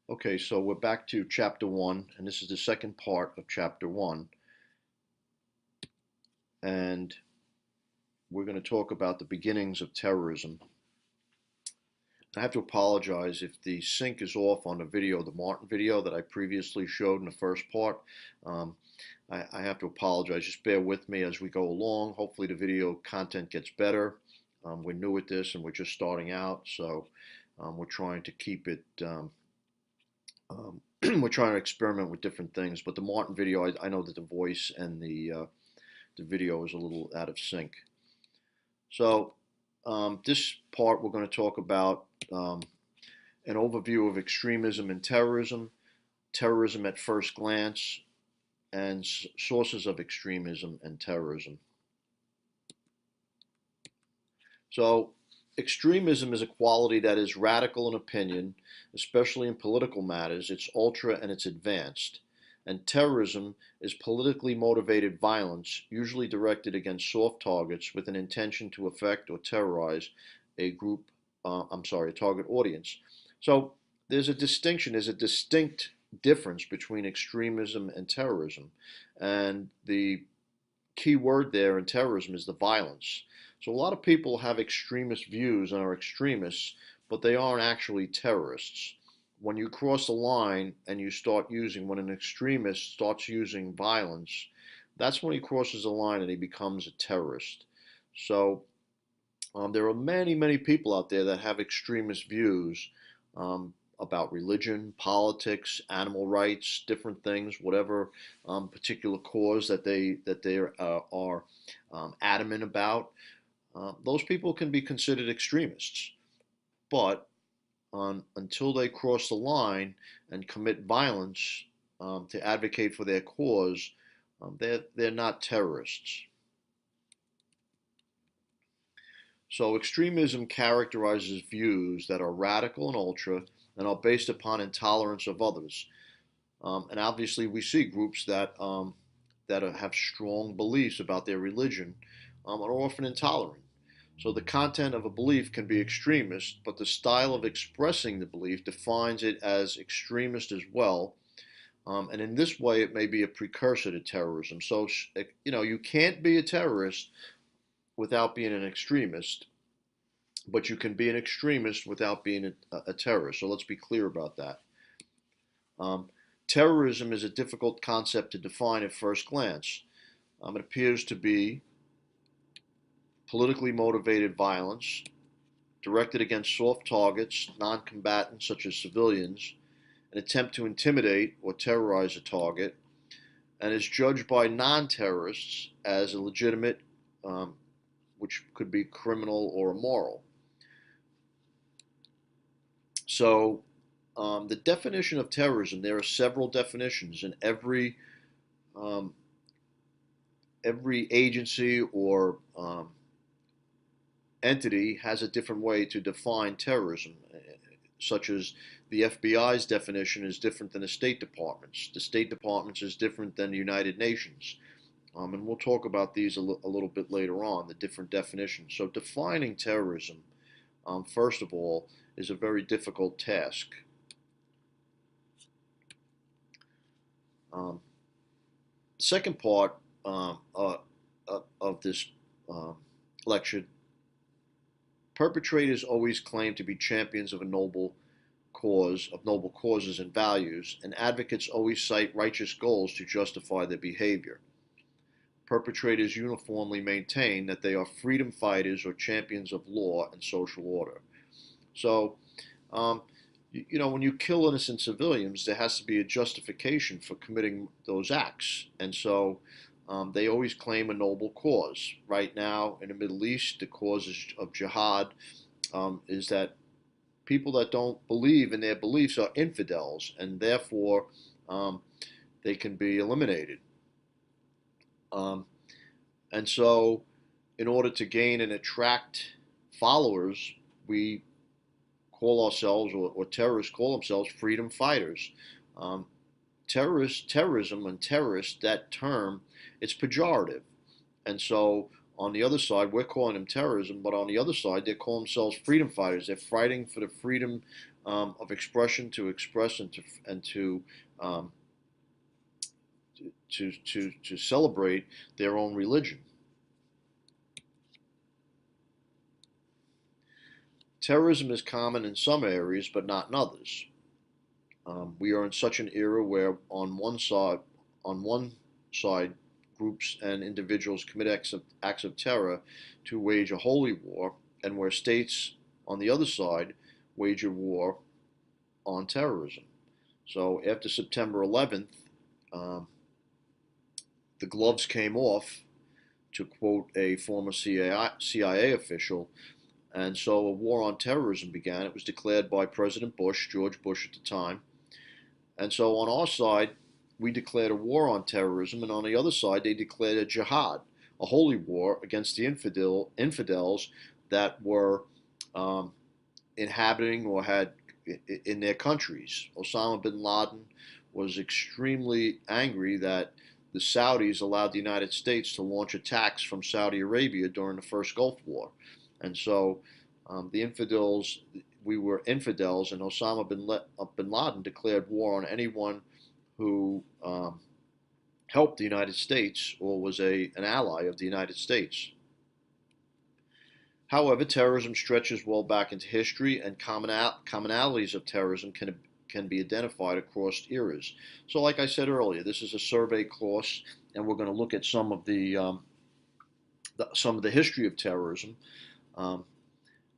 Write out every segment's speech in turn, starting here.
Okay, so we're back to chapter one, and this is the second part of chapter one. And we're going to talk about the beginnings of terrorism. I have to apologize if the sync is off on the video, the Martin video that I previously showed in the first part. Um, I have to apologize. Just bear with me as we go along. Hopefully, the video content gets better. We're new at this and we're just starting out, so we're trying to keep it. Um, we're trying to experiment with different things, but the Martin video, I know that the voice and the video is a little out of sync. So this part we're going to talk about an overview of extremism and terrorism, terrorism at first glance, and sources of extremism and terrorism. So extremism is a quality that is radical in opinion, especially in political matters. It's ultra and it's advanced. And terrorism is politically motivated violence, usually directed against soft targets with an intention to affect or terrorize a group, a target audience. So there's a distinct difference between extremism and terrorism. And the key word there in terrorism is the violence. So a lot of people have extremist views and are extremists, but they aren't actually terrorists. When you cross the line and you start using, when an extremist starts using violence, that's when he crosses the line and he becomes a terrorist. So there are many, many people out there that have extremist views about religion, politics, animal rights, different things, whatever particular cause that they are adamant about. Those people can be considered extremists, but until they cross the line and commit violence to advocate for their cause, they're not terrorists. So extremism characterizes views that are radical and ultra and are based upon intolerance of others. And obviously, we see groups that have strong beliefs about their religion are often intolerant. So the content of a belief can be extremist, but the style of expressing the belief defines it as extremist as well. And in this way, it may be a precursor to terrorism. So, you can't be a terrorist without being an extremist, but you can be an extremist without being a terrorist. So let's be clear about that. Um, Terrorism is a difficult concept to define at first glance. It appears to be politically motivated violence directed against soft targets, non combatants such as civilians, an attempt to intimidate or terrorize a target, and is judged by non terrorists as illegitimate, which could be criminal or immoral. So, the definition of terrorism, there are several definitions, and um, every agency or entity has a different way to define terrorism, such as the FBI's definition is different than the State Department's. The State Department's is different than the United Nations. And we'll talk about these a little bit later on, the different definitions. So defining terrorism, first of all, is a very difficult task. Um, the second part of this lecture, perpetrators always claim to be champions of a noble cause, of noble causes and values, and advocates always cite righteous goals to justify their behavior. Perpetrators uniformly maintain that they are freedom fighters or champions of law and social order. So, um, when you kill innocent civilians, there has to be a justification for committing those acts. And so they always claim a noble cause. Right now in the Middle East, the cause of jihad is that people that don't believe in their beliefs are infidels, and therefore um, they can be eliminated. Um, and so, in order to gain and attract followers, we call ourselves, or terrorists call themselves, freedom fighters. Um, terrorism, and terrorist, that term, it's pejorative. And so On the other side, we're calling them terrorism, but on the other side, they call themselves freedom fighters. They're fighting for the freedom of expression, to express and um, to celebrate their own religion. Terrorism is common in some areas, but not in others. We are in such an era where, on one side, groups and individuals commit acts of terror to wage a holy war, and where states, on the other side, wage a war on terrorism. So after September 11th, um, the gloves came off, to quote a former CIA official, and so a war on terrorism began. It was declared by President Bush, George Bush at the time. And so on our side, we declared a war on terrorism, and on the other side, they declared a jihad, a holy war against the infidels that were um, inhabiting or had in their countries. Osama bin Laden was extremely angry that the Saudis allowed the United States to launch attacks from Saudi Arabia during the first Gulf War. And so the infidels, we were infidels, and Osama bin Laden declared war on anyone who helped the United States or was an ally of the United States. However, terrorism stretches well back into history, and commonalities of terrorism can be identified across eras. So, like I said earlier, this is a survey course, and we're going to look at some of the history of terrorism. Um,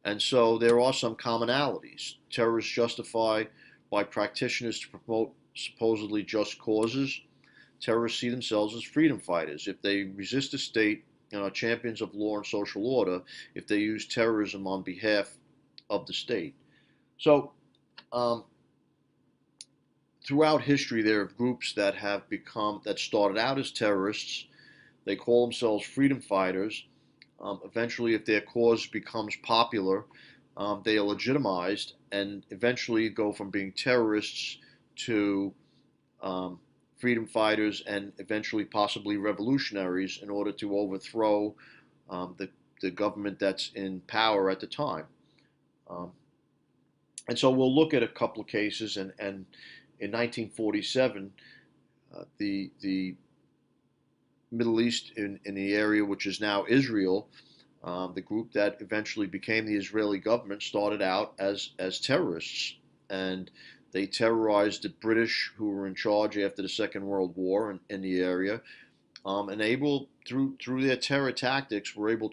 and so there are some commonalities. Terrorists justify by practitioners to promote supposedly just causes. Terrorists see themselves as freedom fighters. If they resist the state and are champions of law and social order, if they use terrorism on behalf of the state. So, um, throughout history, there are groups that started out as terrorists. They call themselves freedom fighters. Eventually, if their cause becomes popular, they are legitimized and eventually go from being terrorists to um, freedom fighters and eventually possibly revolutionaries in order to overthrow the government that's in power at the time. Um, and so we'll look at a couple of cases. And in 1947, the Middle East, in the area which is now Israel, the group that eventually became the Israeli government, started out as terrorists, and they terrorized the British who were in charge after the Second World War in the area, and able through their terror tactics were able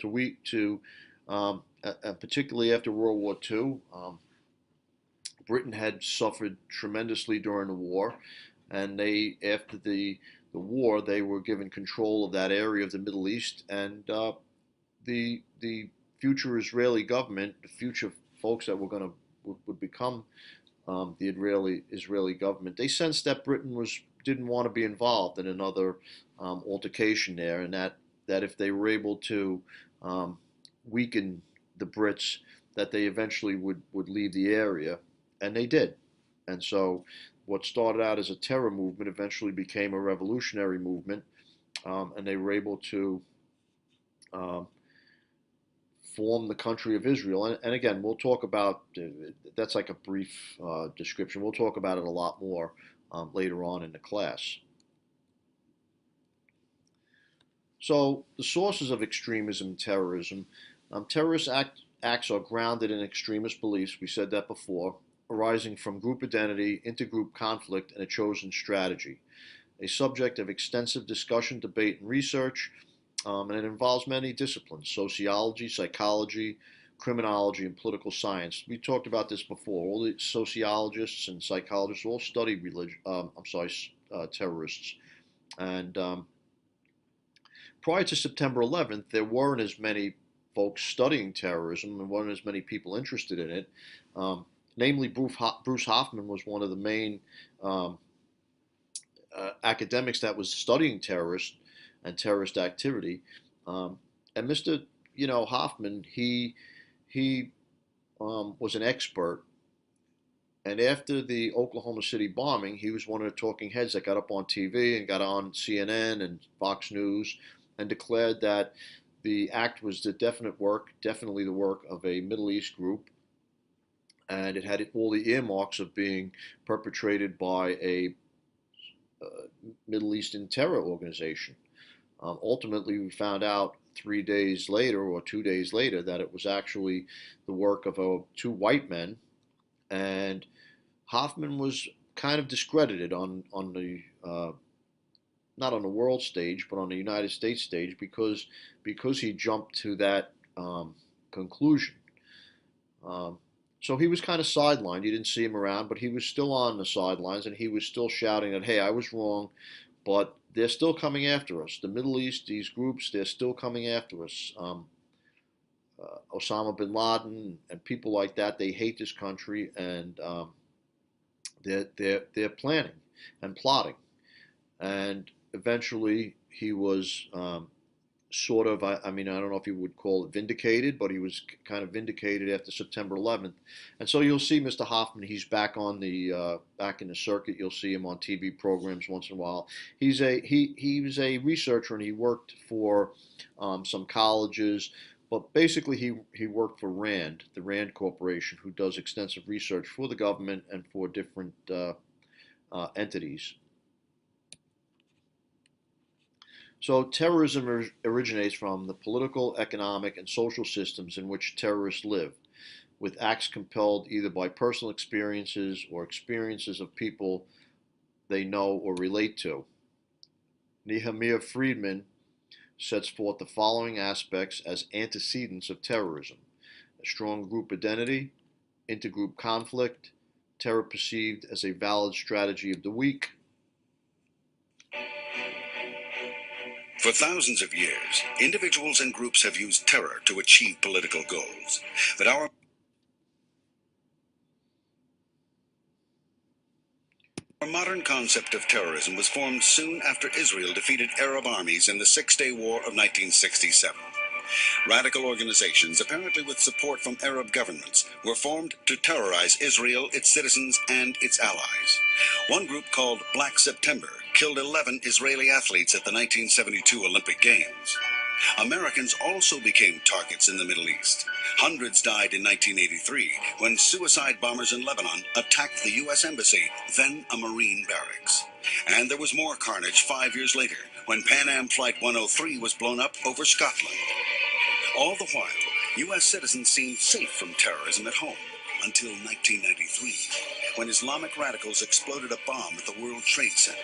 particularly after World War II. Britain had suffered tremendously during the war, and after the war, they were given control of that area of the Middle East, and the future Israeli government, the future folks that were going to would become the Israeli government, they sensed that Britain didn't want to be involved in another altercation there, and that if they were able to weaken the Brits, that they eventually would leave the area, and they did. And so, what started out as a terror movement eventually became a revolutionary movement, and they were able to um, form the country of Israel. And again, we'll talk about that's like a brief description. We'll talk about it a lot more later on in the class. So, the sources of extremism and terrorism. Acts are grounded in extremist beliefs, we said that before, arising from group identity, intergroup conflict, and a chosen strategy. A subject of extensive discussion, debate, and research, and it involves many disciplines: sociology, psychology, criminology, and political science. We talked about this before. All the sociologists and psychologists all study terrorists. And prior to September 11th, there weren't as many folks studying terrorism and weren't as many people interested in it. Namely, Bruce Hoffman was one of the main um, academics that was studying terrorists and terrorist activity. Um, and Mr. Hoffman, he was an expert. And after the Oklahoma City bombing, he was one of the talking heads that got up on TV and got on CNN and Fox News and declared that The act was definitely the work of a Middle East group, and it had all the earmarks of being perpetrated by a Middle Eastern terror organization. Ultimately, we found out 3 days later or 2 days later that it was actually the work of two white men, and Hoffman was kind of discredited on the not on the world stage, but on the United States stage because he jumped to that conclusion. Um, so he was kind of sidelined. You didn't see him around, but he was still on the sidelines, and he was still shouting that, "Hey, I was wrong, but they're still coming after us. The Middle East, these groups, they're still coming after us. Osama bin Laden and people like that, they hate this country, and they're planning and plotting." And eventually, he was sort of, I mean, I don't know if you would call it vindicated, but he was kind of vindicated after September 11th. And so you'll see Mr. Hoffman. He's back in the circuit. You'll see him on TV programs once in a while. He was a researcher, and he worked for some colleges. But basically, he worked for RAND, the RAND Corporation, who does extensive research for the government and for different entities. So terrorism originates from the political, economic, and social systems in which terrorists live, with acts compelled either by personal experiences or experiences of people they know or relate to. Nehemiah Friedman sets forth the following aspects as antecedents of terrorism: a strong group identity, intergroup conflict, terror perceived as a valid strategy of the weak. For thousands of years, individuals and groups have used terror to achieve political goals. But our modern concept of terrorism was formed soon after Israel defeated Arab armies in the Six-Day War of 1967. Radical organizations, apparently with support from Arab governments, were formed to terrorize Israel, its citizens, and its allies. One group called Black September killed 11 Israeli athletes at the 1972 Olympic Games. Americans also became targets in the Middle East. Hundreds died in 1983 when suicide bombers in Lebanon attacked the U.S. Embassy, then a Marine barracks. And there was more carnage 5 years later when Pan Am Flight 103 was blown up over Scotland. All the while, U.S. citizens seemed safe from terrorism at home until 1993, when Islamic radicals exploded a bomb at the World Trade Center.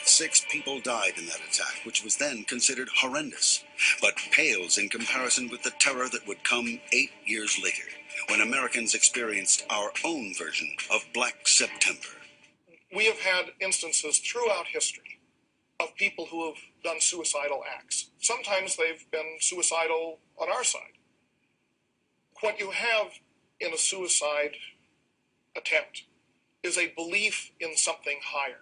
6 people died in that attack, which was then considered horrendous, but pales in comparison with the terror that would come 8 years later, when Americans experienced our own version of Black September. We have had instances throughout history of people who have done suicidal acts. Sometimes they've been suicidal on our side. What you have in a suicide attempt is a belief in something higher.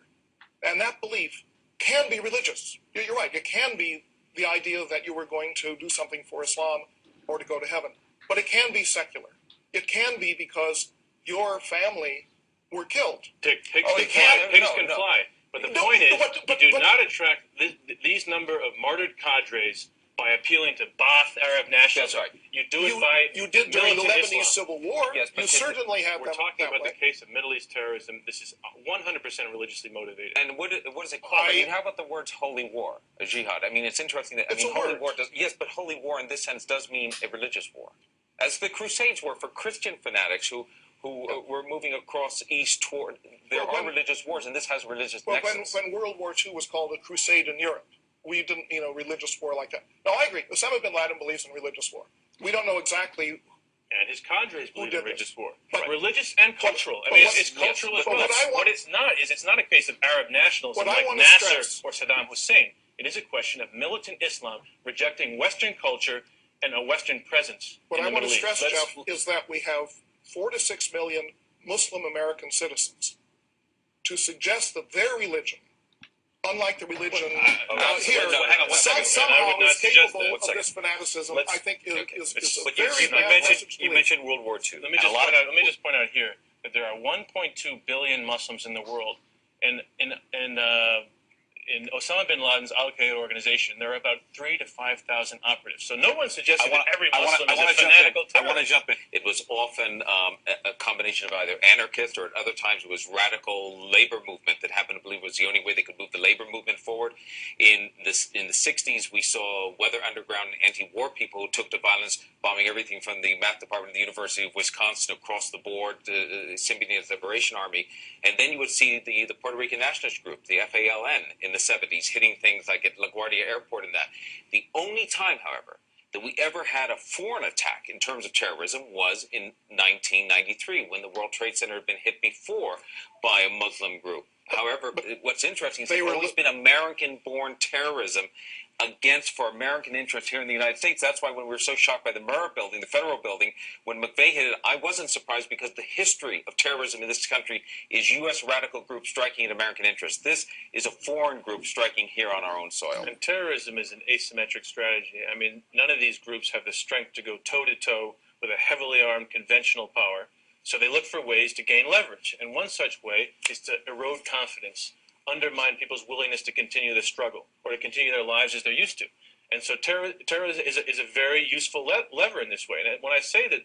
And that belief can be religious. You're right, it can be the idea that you were going to do something for Islam or to go to heaven. But it can be secular. It can be because your family were killed. Pigs can fly. But the point is, you do not attract these number of martyred cadres by appealing to Ba'ath Arab nationalism. That's right. You do it by you did during the Lebanese Islam. Civil War. Yes, you certainly have. We're talking about the case of Middle East terrorism. This is 100% religiously motivated. And what is it called? I mean, how about the words holy war, a jihad? I mean, it's interesting that holy war does. Yes, but holy war in this sense does mean a religious war, as the Crusades were for Christian fanatics who were moving across east toward. There are religious wars, and this has religious nexus. When World War II was called a crusade in Europe, we didn't, religious war like that. No, I agree. Osama bin Laden believes in religious war. We don't know exactly. And his cadres believe in religious war. But right. Religious and cultural. It's cultural as well. What it's not a case of Arab nationalism like Nasser or Saddam Hussein. It is a question of militant Islam rejecting Western culture and a Western presence. What I want to stress, Jeff, is that we have 4 to 6 million Muslim American citizens. To suggest that their religion, unlike the religion here, somehow is capable of this fanaticism, I think is a very bad message. You mentioned World War II. Let me just point out here that there are 1.2 billion Muslims in the world, and in Osama bin Laden's Al-Qaeda organization, there are about 3,000 to 5,000 operatives. So no one suggested that every Muslim is a fanatical terrorist. I want to jump in. It was often a combination of either anarchists, or at other times it was radical labor movement that happened to believe was the only way they could move the labor movement forward. In the 60s, we saw Weather Underground and anti-war people who took to violence, bombing everything from the math department of the University of Wisconsin across the board, the Symbionese Liberation Army. And then you would see the Puerto Rican nationalist group, the FALN, in the 70s, hitting things like at LaGuardia Airport and that. The only time, however, that we ever had a foreign attack in terms of terrorism was in 1993, when the World Trade Center had been hit before by a Muslim group. However, what's interesting is there's always been American-born terrorism for American interests here in the United States. That's why when we were so shocked by the Murrah building, the federal building, when McVeigh hit it, I wasn't surprised, because the history of terrorism in this country is U.S. radical groups striking at American interests. This is a foreign group striking here on our own soil. And terrorism is an asymmetric strategy. I mean, none of these groups have the strength to go toe-to-toe with a heavily armed conventional power. So they look for ways to gain leverage. And one such way is to erode confidence, undermine people's willingness to continue the struggle or to continue their lives as they're used to. And so terrorism is a very useful lever in this way. And when I say that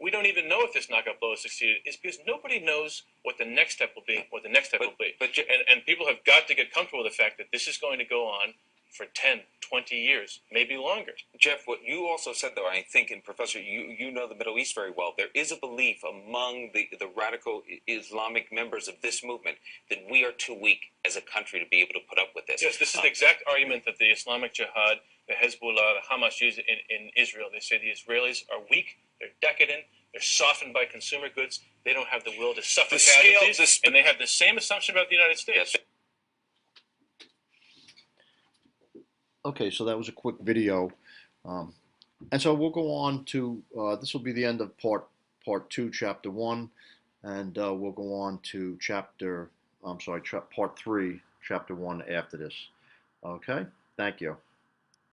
we don't even know if this knockout blow has succeeded, it's because nobody knows what the next step will be, and people have got to get comfortable with the fact that this is going to go on for 10, 20 years, maybe longer. Jeff, what you also said, though, I think, and Professor, you know the Middle East very well, there is a belief among the radical Islamic members of this movement that we are too weak as a country to be able to put up with this. Yes, this is the exact argument that the Islamic Jihad, the Hezbollah, the Hamas use in Israel. They say the Israelis are weak, they're decadent, they're softened by consumer goods, they don't have the will to suffer casualties, and they have the same assumption about the United States. Yes. Okay, so that was a quick video. And so we'll go on to, this will be the end of part 2, chapter 1, and we'll go on to part 3, chapter 1 after this. Okay, thank you.